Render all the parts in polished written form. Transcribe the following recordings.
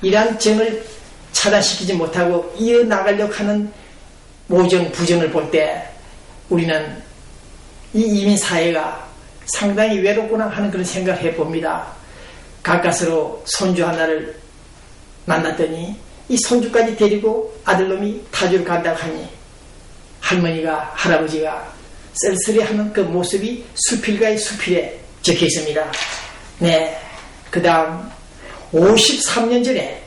이러한 정을 차단시키지 못하고 이어나가려고 하는 모정, 부정을 볼 때 우리는 이 이민사회가 상당히 외롭구나 하는 그런 생각을 해봅니다. 가까스로 손주 하나를 만났더니 이 손주까지 데리고 아들놈이 타주를 간다고 하니 할머니가, 할아버지가 쓸쓸해하는 그 모습이 수필가의 수필에 적혀 있습니다. 네, 그 다음 53년 전에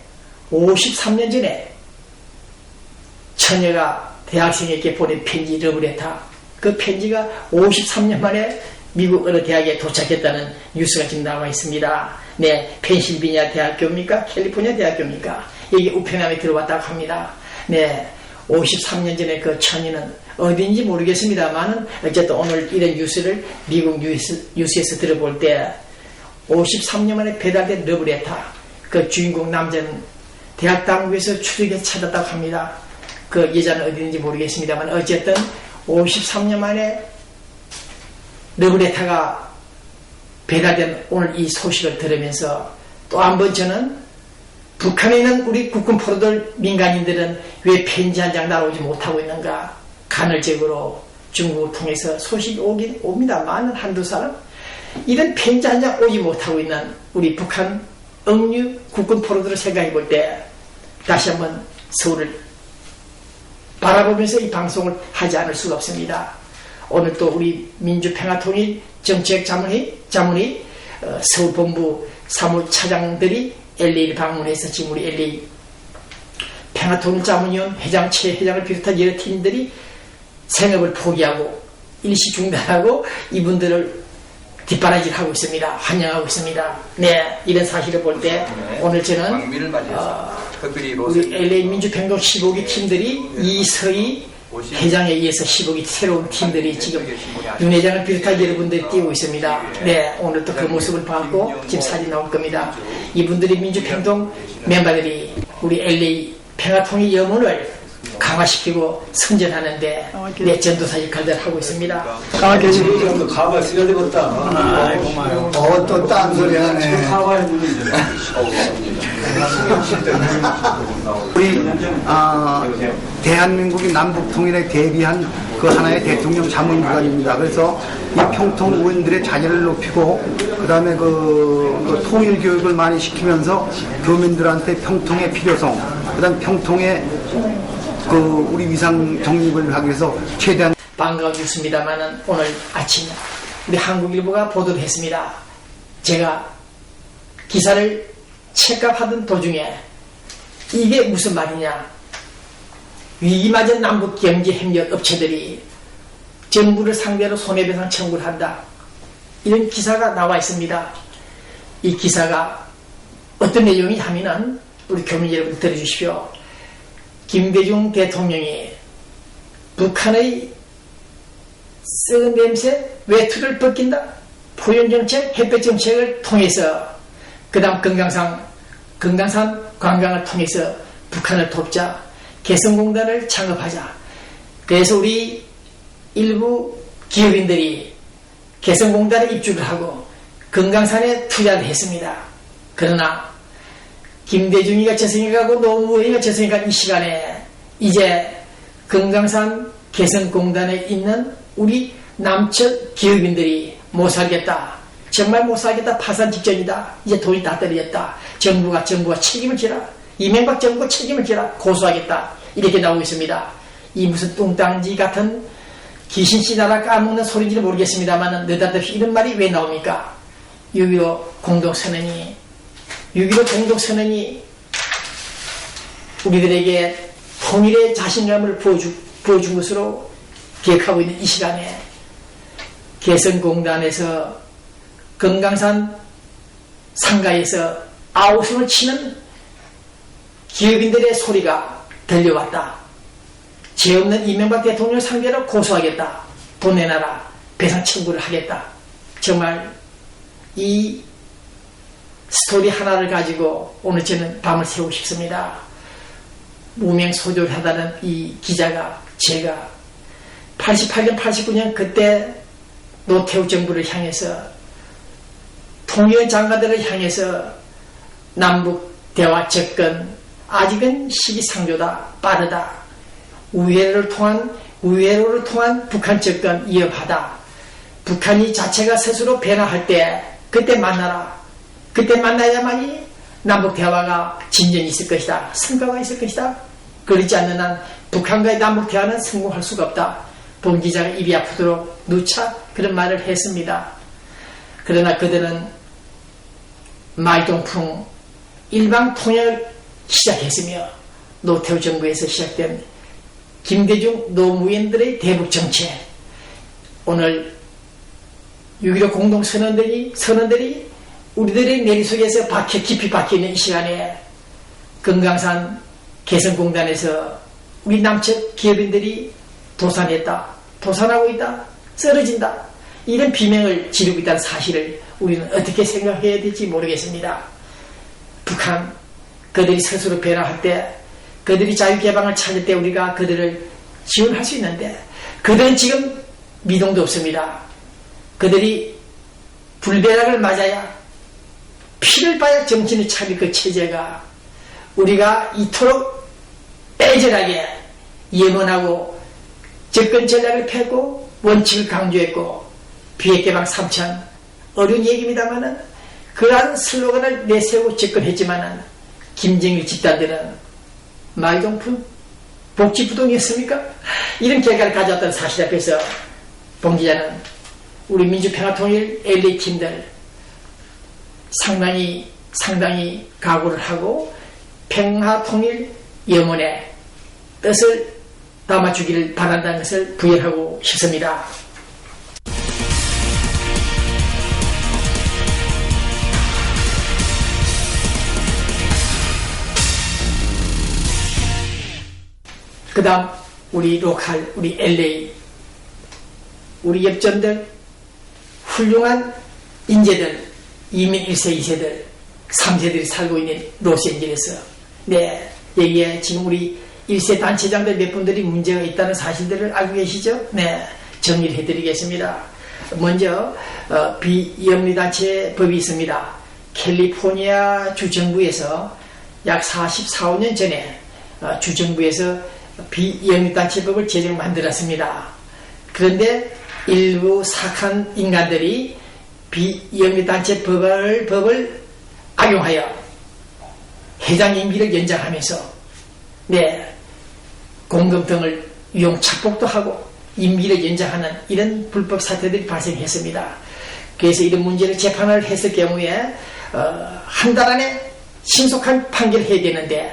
처녀가 대학생에게 보낸 편지 러브레터, 그 편지가 53년 만에 미국 어느 대학에 도착했다는 뉴스가 지금 나와 있습니다. 네, 펜실베니아 대학교입니까? 캘리포니아 대학교입니까? 여기 우편함에 들어왔다고 합니다. 네, 53년 전에 그 처녀는 어딘지 모르겠습니다만은 어쨌든 오늘 이런 뉴스를 미국 뉴스에서 들어볼 때 53년 만에 배달된 러브레터, 그 주인공 남자는 대학 당국에서 추적해서 찾았다고 합니다. 그 여자는 어디 있는지 모르겠습니다만 어쨌든 53년 만에 러브레터가 배달된 오늘 이 소식을 들으면서 또 한 번 저는 북한에 있는 우리 국군 포로들 민간인들은 왜 편지 한 장 날아오지 못하고 있는가, 간헐적으로 중국을 통해서 소식이 오긴 옵니다만 한두 사람 이런 편지 한 장 오지 못하고 있는 우리 북한 억류 국군 포로들을 생각해 볼 때 다시 한번 서울을 바라보면서 이 방송을 하지 않을 수가 없습니다. 오늘 또 우리 민주평화통일 정책자문회 서울본부 사무차장들이 LA를 방문해서 지금 우리 LA 평화통일자문위원 회장, 최 회장을 비롯한 여러 팀들이 생업을 포기하고 일시 중단하고 이분들을 뒷바라지를 하고 있습니다. 환영하고 있습니다. 네, 이런 사실을 볼 때 오늘 저는 우리 LA 민주평동 15기 팀들이 이서희 회장에 의해서 15기 새로운 팀들이 지금 윤 회장을 비롯한 여러분들이 뛰고 있습니다. 네, 오늘 또 그 모습을 봤고 지금 사진 나올 겁니다. 이분들이 민주평동 멤버들이 우리 LA 평화통일 여문을 강화시키고 선전하는데 내 전도사 역할을 하고 있습니다. 가만 계시면 가발 쓰야 되겠다. 아이고 마요. 또 딴소리 하네. 우리 대한민국이 남북 통일에 대비한 그 하나의 대통령 자문기관입니다. 그래서 이 평통 의원들의 자질을 높이고 그다음에 그 통일 교육을 많이 시키면서 교민들한테 평통의 필요성, 그다음 평통의 그 우리 위상 정립을 하기 위해서 최대한 반가워 죽습니다만은 오늘 아침 우리 한국일보가 보도를 했습니다. 제가 기사를 체크하던 도중에 이게 무슨 말이냐, 위기맞은 남북 경제 협력 업체들이 정부를 상대로 손해배상 청구를 한다, 이런 기사가 나와 있습니다. 이 기사가 어떤 내용이 하면은 우리 교민 여러분 들어주십시오. 김대중 대통령이 북한의 썩은 냄새 외투를 벗긴다, 포용정책, 햇볕정책을 통해서 그 다음 금강산 관광을 통해서 북한을 돕자, 개성공단을 창업하자. 그래서 우리 일부 기업인들이 개성공단에 입주를 하고 금강산에 투자를 했습니다. 그러나 김대중이가 저승이가고 노무현이가 저승이가 이 시간에 이제 금강산 개성공단에 있는 우리 남측 기업인들이 못 살겠다, 정말 못 살겠다, 파산 직전이다, 이제 돈이 다 떨어졌다, 정부가 책임을 지라, 이명박 정부가 책임을 지라, 고소하겠다, 이렇게 나오고 있습니다. 이 무슨 뚱땅지 같은 귀신씨나라 까먹는 소리인지는 모르겠습니다만 느닷없이 이런 말이 왜 나옵니까? 6.15 공동선언이 우리들에게 통일의 자신감을 보여준 것으로 기억하고 있는 이 시간에 개성공단에서 금강산 상가에서 아우성을 치는 기업인들의 소리가 들려왔다. 죄 없는 이명박 대통령을 상대로 고소하겠다, 돈 내놔라, 배상 청구를 하겠다. 정말 이 스토리 하나를 가지고 오늘 저는 밤을 새우고 싶습니다. 무명소졸하다는 이 기자가, 제가 88년 89년 그때 노태우 정부를 향해서 통일 장관들을 향해서 남북 대화 접근 아직은 시기상조다, 빠르다. 우회로를 통한 북한 접근 위협하다. 북한이 자체가 스스로 변화할 때 그때 만나라. 그때 만나야만이 남북 대화가 진전이 있을 것이다. 성과가 있을 것이다. 그렇지 않는 한 북한과의 남북 대화는 성공할 수가 없다. 봉 기자가 입이 아프도록 누차 그런 말을 했습니다. 그러나 그들은 말동풍 일방 통역을 시작했으며 노태우 정부에서 시작된 김대중 노무현들의 대북 정책, 오늘 6.15 공동선언들이 우리들의 내리속에서 깊이 박혀있는 이 시간에 금강산 개성공단에서 우리 남측 기업인들이 도산하고 있다, 쓰러진다, 이런 비명을 지르고 있다는 사실을 우리는 어떻게 생각해야 될지 모르겠습니다. 북한, 그들이 스스로 변화할 때, 그들이 자유개방을 찾을 때 우리가 그들을 지원할 수 있는데, 그들은 지금 미동도 없습니다. 그들이 불벼락을 맞아야, 피를 봐야 정신을 차릴 그 체제가 우리가 이토록 애절하게 예언하고 접근 전략을 펴고 원칙을 강조했고 비핵개방 3천 어려운 얘기입니다만은 그러한 슬로건을 내세우고 접근했지만은 김정일 집단들은 말동풍 복지부동이었습니까? 이런 결과를 가져왔던 사실 앞에서 봉 기자는 우리 민주평화통일 LA 팀들 상당히 각오를 하고 평화통일 염원의 뜻을 담아주기를 바란다는 것을 부연하고 싶습니다. 그 다음 우리 로컬, 우리 LA, 우리 엽전들, 훌륭한 인재들, 이민 1세, 2세들, 3세들이 살고 있는 로스앤젤레스. 네, 여기에 지금 우리 1세 단체장들 몇 분들이 문제가 있다는 사실들을 알고 계시죠? 네, 정리를 해드리겠습니다. 먼저 비영리단체 법이 있습니다. 캘리포니아 주정부에서 약 45년 전에 주정부에서 비영리단체법을 만들었습니다. 그런데 일부 사악한 인간들이 비영리단체법을 악용하여 회장 임기를 연장하면서 공금 등을 유용 착복도 하고 임기를 연장하는 이런 불법 사태들이 발생했습니다. 그래서 이런 문제를 재판을 했을 경우에 한 달 안에 신속한 판결을 해야 되는데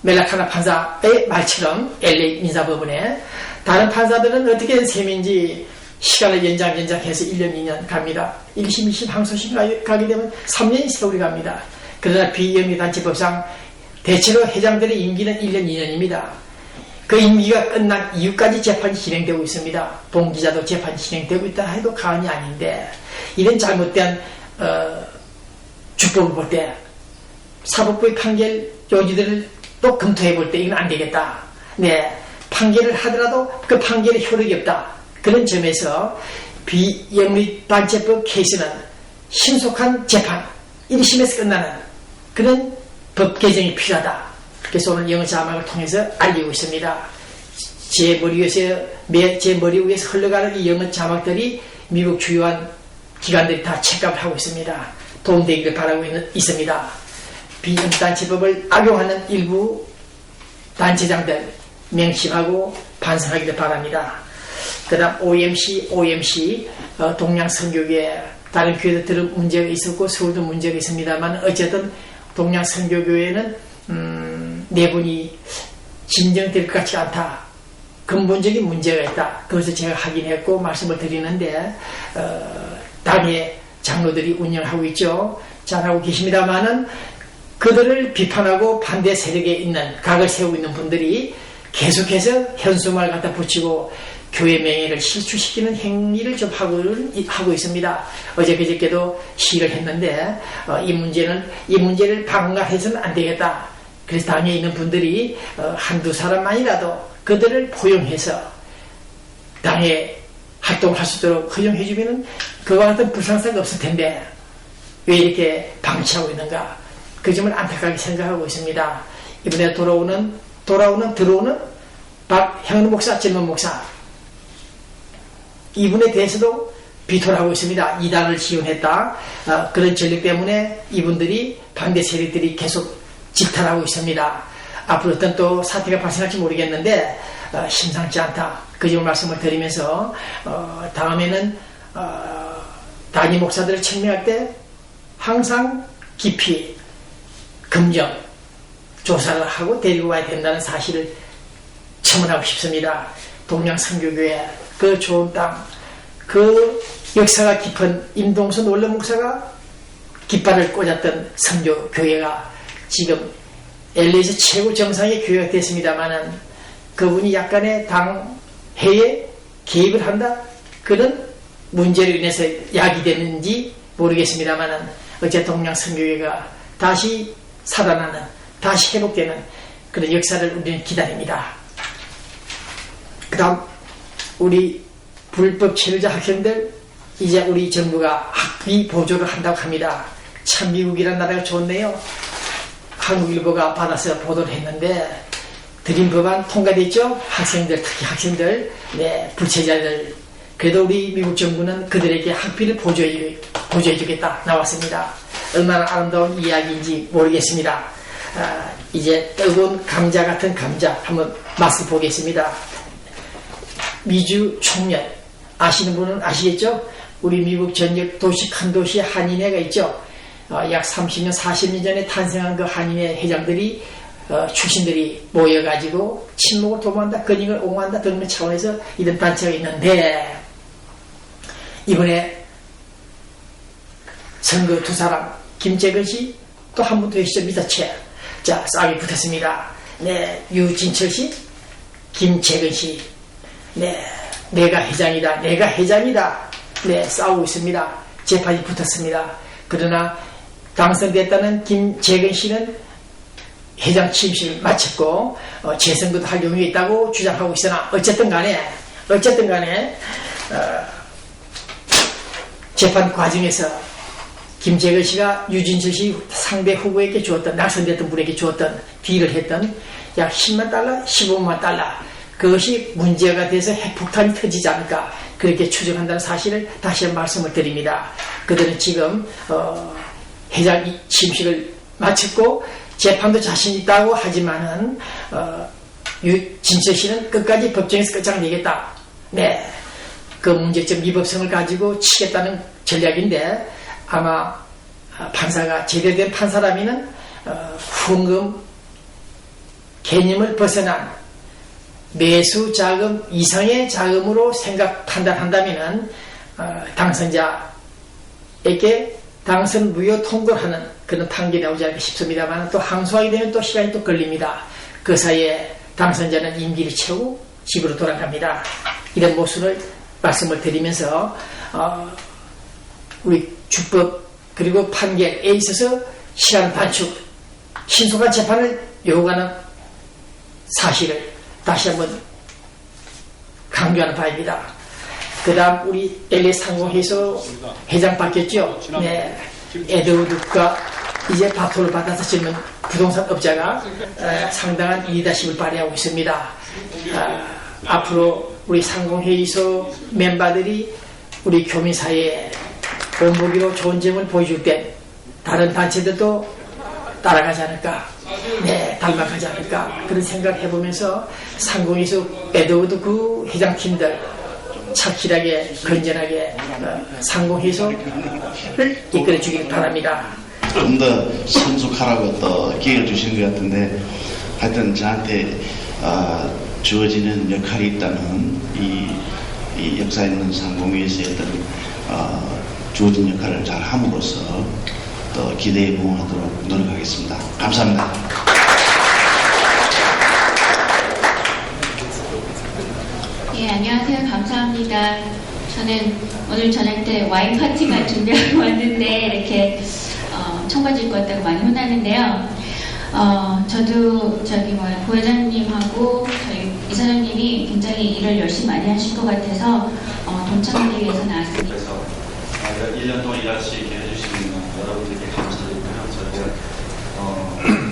멜라카나 판사의 말처럼 LA 민사법원에 다른 판사들은 어떻게 된 셈인지 시간을 연장해서 1년, 2년 갑니다. 1심, 2심, 항소심 가게 되면 3년이 세월이 갑니다. 그러나 비영리단체법상 대체로 회장들의 임기는 1년, 2년입니다. 그 임기가 끝난 이후까지 재판이 진행되고 있습니다. 봉 기자도 재판이 진행되고 있다 해도 과언이 아닌데 이런 잘못된 주법을 볼 때 사법부의 판결 요지들을 또 검토해 볼 때 이건 안 되겠다. 판결을 하더라도 그 판결에 효력이 없다. 그런 점에서 비영리단체법 케이스는 신속한 재판, 1심에서 끝나는 그런 법 개정이 필요하다. 그래서 오늘 영어 자막을 통해서 알리고 있습니다. 제 머리 위에서 흘러가는 이 영어 자막들이 미국 주요한 기관들이 다 체크를 하고 있습니다. 도움되기를 바라고 있습니다. 비영리단체법을 악용하는 일부 단체장들 명심하고 반성하기를 바랍니다. 그 다음 OMC 동양선교교회 다른 교회들은 문제가 있었고 서울도 문제가 있습니다만 어쨌든 동양선교교회는 내분이 진정될 것 같지 않다. 근본적인 문제가 있다. 그것을 제가 확인했고 말씀을 드리는데 당의 장로들이 운영하고 있죠. 잘하고 계십니다만은 그들을 비판하고 반대 세력에 있는 각을 세우고 있는 분들이 계속해서 현수막을 갖다 붙이고 교회 명예를 실추시키는 행위를 좀 하고 있습니다. 어제 그저께도 시위를 했는데 이 문제를 방관해서는 안 되겠다. 그래서 당에 있는 분들이 한두 사람만이라도 그들을 포용해서 당에 활동할 수 있도록 허용해주면 그와 같은 불상사가 없을 텐데 왜 이렇게 방치하고 있는가. 그 점을 안타깝게 생각하고 있습니다. 이번에 들어오는 박형은 목사, 젊은 목사, 이분에 대해서도 비토를 하고 있습니다. 이단을 지원했다. 그런 전력 때문에 이분들이 반대 세력들이 계속 질타하고 있습니다. 앞으로 어떤 또 사태가 발생할지 모르겠는데 심상치 않다. 그 점을 말씀을 드리면서 다음에는 단임 목사들을 책명할 때 항상 깊이 검증 조사를 하고 데리고 와야 된다는 사실을 첨언하고 싶습니다. 동양선교교회 그 좋은 땅, 그 역사가 깊은 임동수 놀러 목사가 깃발을 꽂았던 선교교회가 지금 LA에서 최고 정상의 교회가 됐습니다만은 그분이 약간의 당회에 개입을 한다, 그런 문제로 인해서 야기됐는지 모르겠습니다만은 어쨌든 동양선교회가 다시 살아나는, 다시 회복되는 그런 역사를 우리는 기다립니다. 그 다음 우리 불법 체류자 학생들 이제 우리 정부가 학비 보조를 한다고 합니다. 참 미국이라는 나라가 좋네요. 한국일보가 받아서 보도를 했는데 드림 법안 통과됐죠. 학생들, 특히 학생들, 불체자들, 그래도 우리 미국 정부는 그들에게 학비를 보조해주겠다 나왔습니다. 얼마나 아름다운 이야기인지 모르겠습니다. 이제 뜨거운 감자 같은 감자 한번 맛을 보겠습니다. 미주 총련 아시는 분은 아시겠죠? 우리 미국 전역 도시, 큰 도시에 한인회가 있죠. 약 30년, 40년 전에 탄생한 그 한인회 회장들이, 출신들이 모여가지고 친목을 도모한다, 근익을 옹호한다 등의 차원에서 이런 단체가 있는데, 이번에 선거 두 사람, 김재근 씨, 또 한 분 더 계시죠, 미사체. 자, 싸움이 붙었습니다. 유진철 씨, 김재근 씨. 내가 회장이다, 내가 회장이다. 싸우고 있습니다. 재판이 붙었습니다. 그러나 당선됐다는 김재근 씨는 회장 취임식을 마쳤고 재선거도 할 용의가 있다고 주장하고 있으나 어쨌든 간에 재판 과정에서 김재근 씨가 유진철 씨 상대 후보에게 주었던, 당선됐던 분에게 주었던 딜을 했던 약 10만 달러, 15만 달러, 그것이 문제가 돼서 핵폭탄이 터지지 않을까, 그렇게 추정한다는 사실을 다시 한번 말씀을 드립니다. 그들은 지금 회장 취임식을 마쳤고 재판도 자신 있다고 하지만은 유진철 씨는 끝까지 법정에서 끝장내겠다. 그 문제점 위법성을 가지고 치겠다는 전략인데, 아마 판사가 제대로 된 판사라면은 후원금 개념을 벗어난 매수 자금 이상의 자금으로 판단한다면은 당선자에게 당선 무효 통과하는 그런 판결이 나오지 않을까 싶습니다만, 또 항소하게 되면 또 시간이 또 걸립니다. 그 사이에 당선자는 임기를 채우고 집으로 돌아갑니다. 이런 모습을 말씀을 드리면서 우리 주법 그리고 판결에 있어서 시간 단축, 신속한 재판을 요구하는 사실을 다시 한번 강조하는 바입니다. 그 다음 우리 LA 상공회의소 회장 바뀌었죠. 에드워드가 이제 바토를 받아서 짓는 부동산 업자가 상당한 리더십을 발휘하고 있습니다. 앞으로 우리 상공회의소 멤버들이 우리 교민사회에 본보기로 좋은 점을 보여줄 때 다른 단체들도 따라가지 않을까, 닮아가지 않을까, 그런 생각을 해보면서 상공회의소 에드워드 그 회장팀들 착실하게 건전하게 상공회의소를 이끌어주길 바랍니다. 좀 더 성숙하라고 또 기회를 주시는 것 같은데, 하여튼 저한테 주어지는 역할이 있다는 이 역사 있는 상공회의소의 어떤 주어진 역할을 잘 함으로써 또 기대에 부응하도록 노력하겠습니다. 감사합니다. 안녕하세요. 감사합니다. 저는 오늘 저녁 때 와인 파티만 준비하고 왔는데 이렇게 청바지 입고 왔다고 많이 혼나는데요. 저도 부회장님하고 저희 이사장님이 굉장히 일을 열심히 많이 하실 것 같아서 동참하기 위해서 나왔습니다. 그래서 1년 동안 일할 수 있게 해주시는 여러분들께 감사드리고요. 저희가 어,